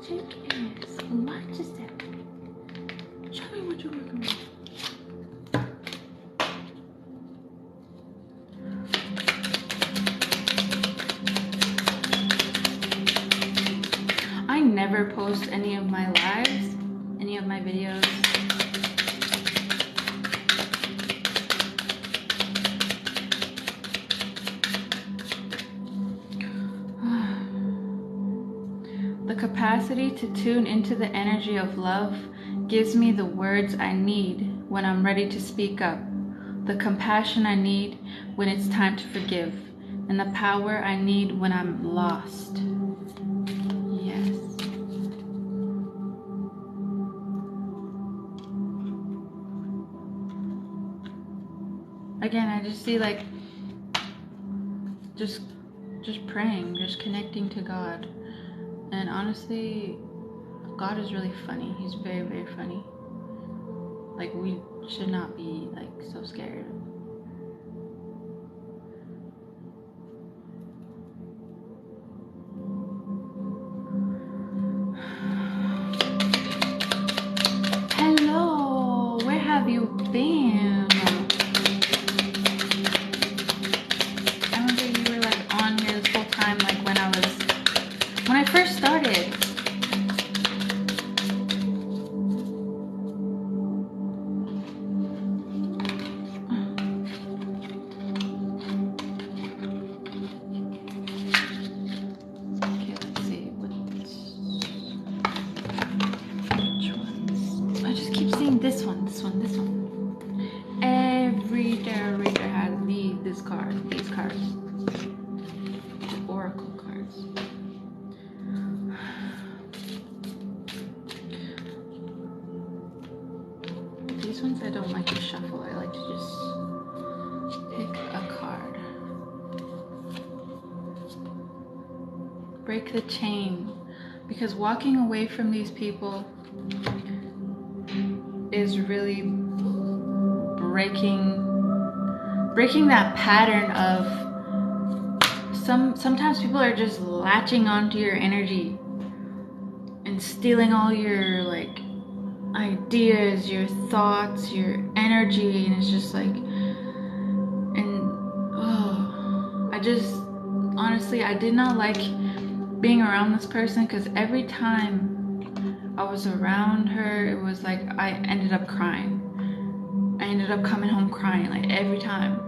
Take ass. Watch yourself. Show me what you're working with. I never post any of my lives, any of my videos. The capacity to tune into the energy of love gives me the words I need when I'm ready to speak up, the compassion I need when it's time to forgive, and the power I need when I'm lost. Yes. Again, I just see like just praying, just connecting to God. And honestly, God is really funny. He's very, very funny. Like, we should not be like so scared. Hello, where have you been? I remember you were like on here this whole time, like when I first started. Okay, let's see which ones. I just keep seeing this one. Every tarot reader has these cards. Oracle cards. These ones I don't like to shuffle. I like to just pick a card. Break the chain. Because walking away from these people is really breaking that pattern of sometimes people are just latching onto your energy and stealing all your like ideas, your thoughts, your energy, and it's just like, and I just honestly, I did not like being around this person, because every time I was around her, it was like I ended up crying. I ended up coming home crying, like every time.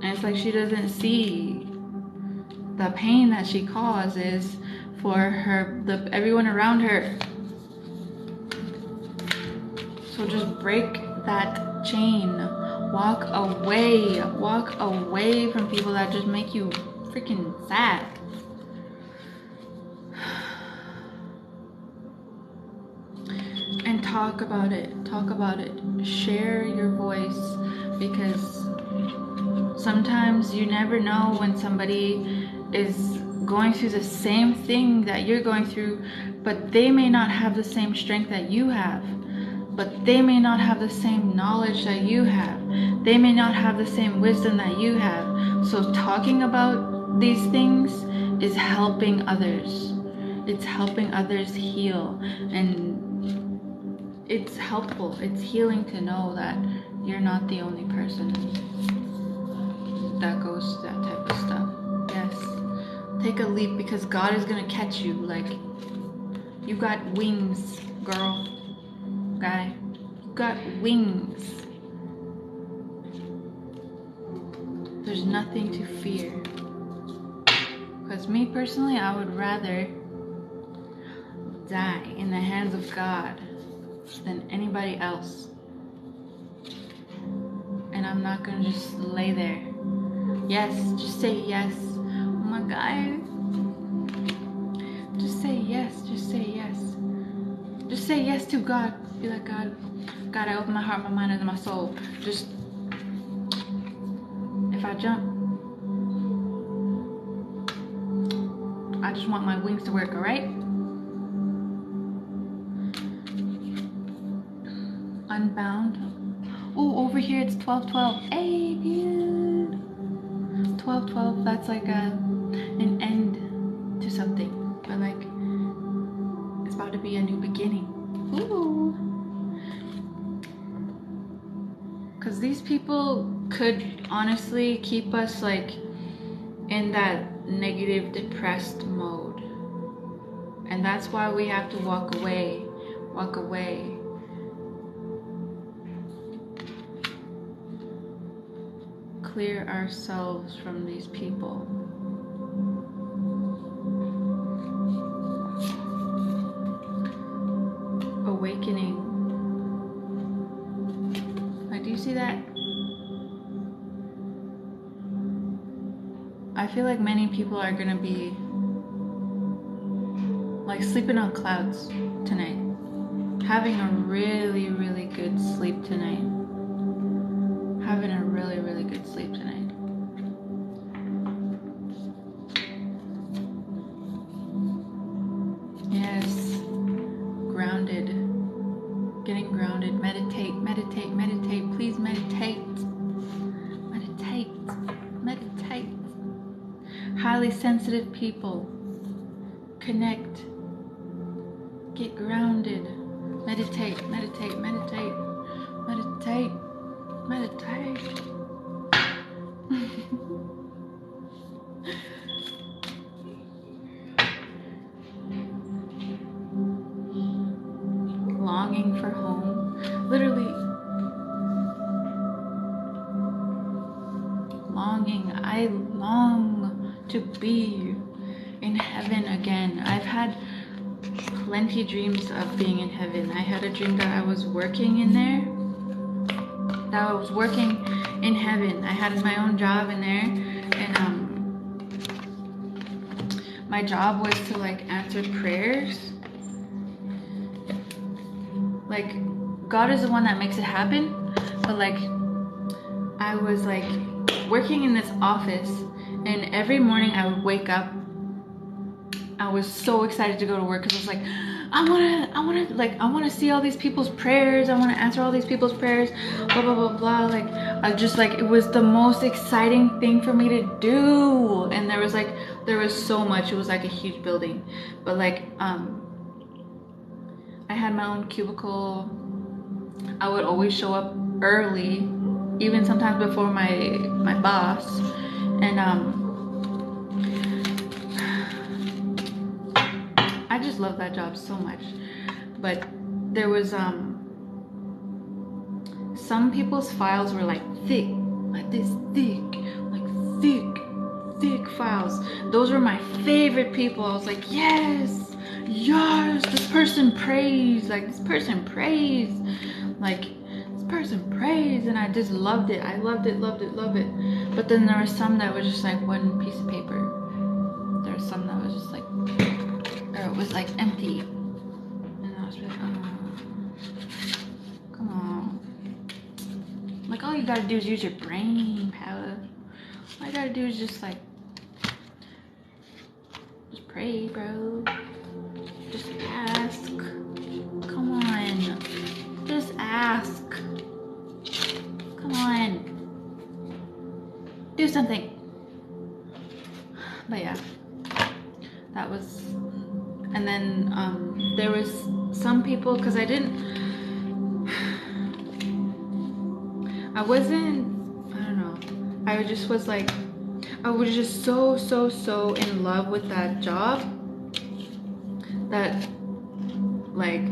And it's like she doesn't see the pain that she causes for everyone around her. So just break that chain. Walk away from people that just make you freaking sad. And talk about it. Share your voice, because sometimes you never know when somebody is going through the same thing that you're going through, but they may not have the same strength that you have. But they may not have the same knowledge that you have. They may not have the same wisdom that you have. So talking about these things is helping others. It's helping others heal. And it's helpful. It's healing to know that you're not the only person that goes through that type of stuff. Yes. Take a leap, because God is going to catch you. Like, you got wings, girl. Guy, you got wings. There's nothing to fear. Because me personally, I would rather die in the hands of God than anybody else. And I'm not gonna just lay there. Yes, just say yes. Oh my God. Just say yes. Just say yes. Just say yes to God. Be like, God, I open my heart, my mind, and my soul. Just, if I jump, I just want my wings to work, alright? Unbound. Oh, over here it's 12:12. Hey, dude. 12:12, that's like an end to something. But like, it's about to be a new beginning. Ooh. Because these people could honestly keep us like in that negative, depressed mode. And that's why we have to walk away. Clear ourselves from these people. Awakening. Like, do you see that? I feel like many people are gonna be like sleeping on clouds tonight, having a really, really good sleep tonight, having a really, really good sleep tonight. Yes, grounded, getting grounded. Meditate. Please meditate. Highly sensitive people, connect, get grounded, meditate. Longing for home, literally longing. I long to be in heaven again. I've had plenty dreams of being in heaven. I had a dream that I was working in there, that I was working in heaven. I had my own job in there, and my job was to like answer prayers. Like, God is the one that makes it happen, but like I was like working in this office, and every morning I would wake up. I was so excited to go to work because I was like, I wanna see all these people's prayers. I wanna answer all these people's prayers. Blah blah blah blah. Like I just like, it was the most exciting thing for me to do. And there was so much. It was like a huge building, but like I had my own cubicle. I would always show up early, even sometimes before my boss, and I just love that job so much. But there was some people's files were like thick, like this thick, like thick files. Those were my favorite people. I was like, yes, this person prays, like this person prays, like this person prays, and I just loved it. I loved it. But then there was some that was just like one piece of paper. There was some that was just like, or it was like empty, and I was like, oh, come on. Like all you gotta do is use your brain power. All you gotta do is just like, just pray, bro. Just ask. Come on. Just ask. Come on. Do something. But yeah, that was, and then there was some people, because I don't know, I just was like, I was just so in love with that job that like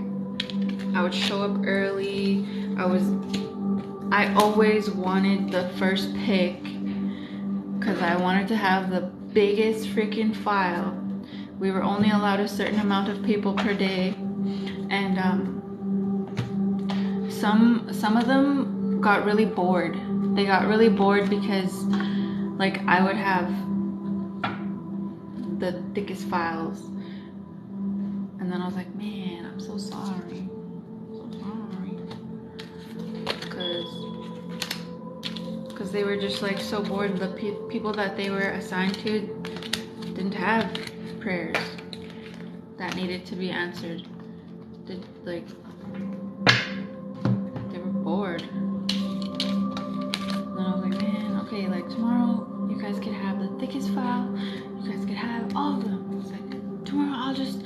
I would show up early. I always wanted the first pick because I wanted to have the biggest freaking file. We were only allowed a certain amount of people per day, and some of them got really bored. They got really bored because like I would have the thickest files, and then I was like, man, I'm so sorry, because they were just like so bored. The people that they were assigned to didn't have prayers that needed to be answered. They were bored. And then I was like, man, okay, like tomorrow you guys can have the thickest file. You guys can have all of them. It's like tomorrow I'll just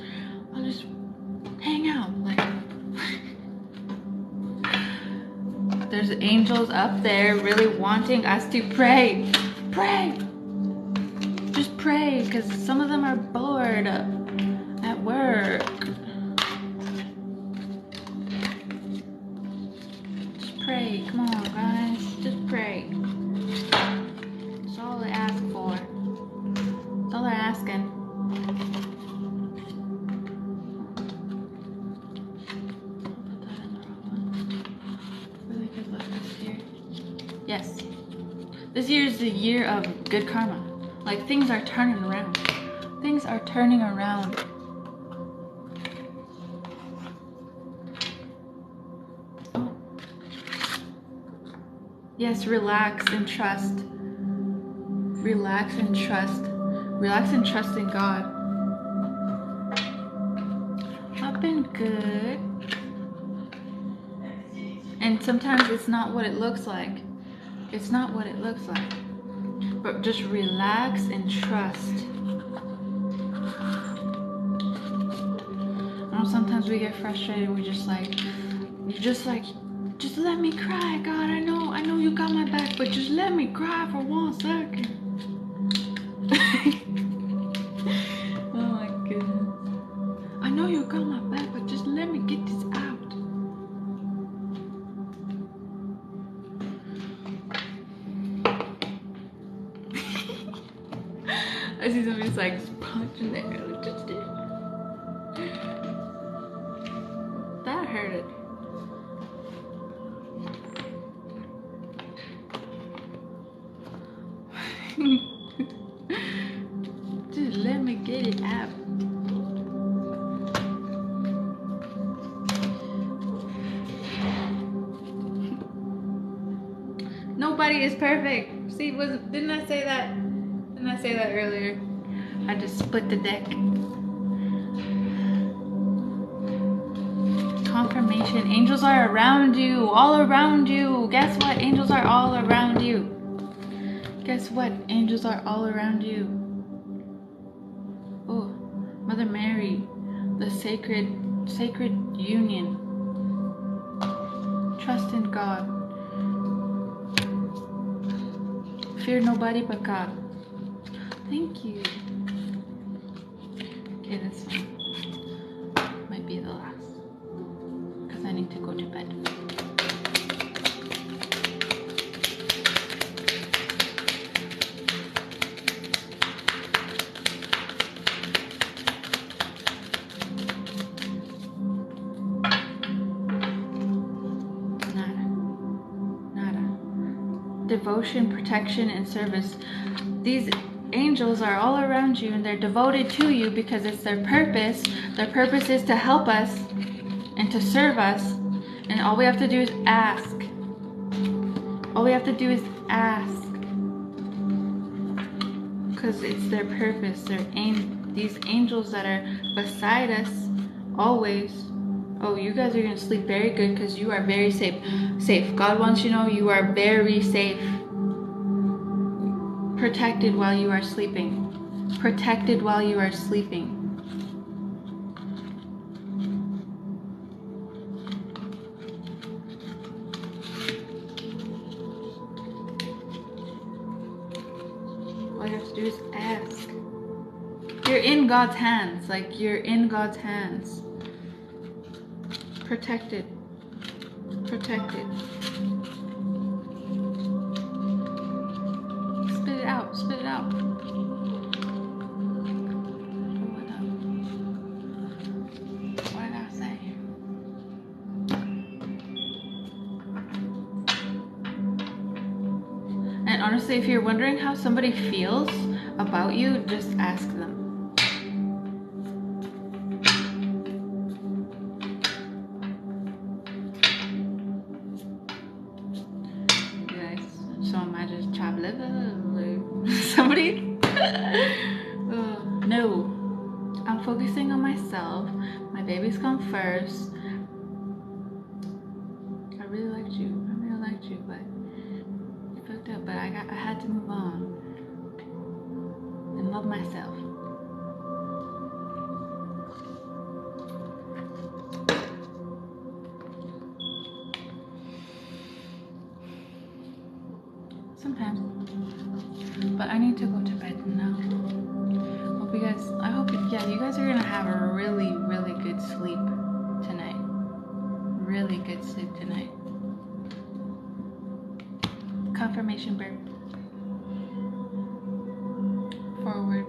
hang out. Like there's angels up there really wanting us to pray. Just pray, because some of them are bored at work. Just pray. Come on, guys. Just pray. That's all I ask for. That's all I'm asking. Yes. This year is the year of good karma. Like things are turning around. Things are turning around. Oh. Yes, relax and trust. Relax and trust. Relax and trust in God. I've been good. And sometimes it's not what it looks like. It's not what it looks like. But just relax and trust. I know sometimes we get frustrated. We just like, just let me cry, God. I know you got my back, but just let me cry for 1 second. Oh my goodness. I know you got my back, but just let me get this out. I see somebody's like punching the air. That hurted. Just let me get it out. Nobody is perfect. See, didn't I say that? Didn't I say that earlier? I just split the deck. Confirmation. Angels are around you. All around you. Guess what? Angels are all around you. Guess what? Angels are all around you. Oh, Mother Mary. The sacred union. Trust in God. Fear nobody but God. Thank you. Okay, this one might be the last. Because I need to go to bed. Devotion, protection, and service. These angels are all around you and they're devoted to you because it's their purpose. Their purpose is to help us and to serve us. And all we have to do is ask. All we have to do is ask. Because it's their purpose. These angels that are beside us always. Oh, you guys are going to sleep very good because you are very safe. God wants you to know you are very safe. Protected while you are sleeping. Protected while you are sleeping. All you have to do is ask. You're in God's hands. Like, you're in God's hands. Protected. Protected. Spit it out. Spit it out. What did I say? And honestly, if you're wondering how somebody feels about you, just ask them. Somebody? No. I'm focusing on myself. My babies come first. I really liked you. But you fucked up. But I had to move on and love myself. Sometimes. But I need to go to bed now. I hope you guys are gonna have a really, really good sleep tonight. Really good sleep tonight. Confirmation bird. Forward.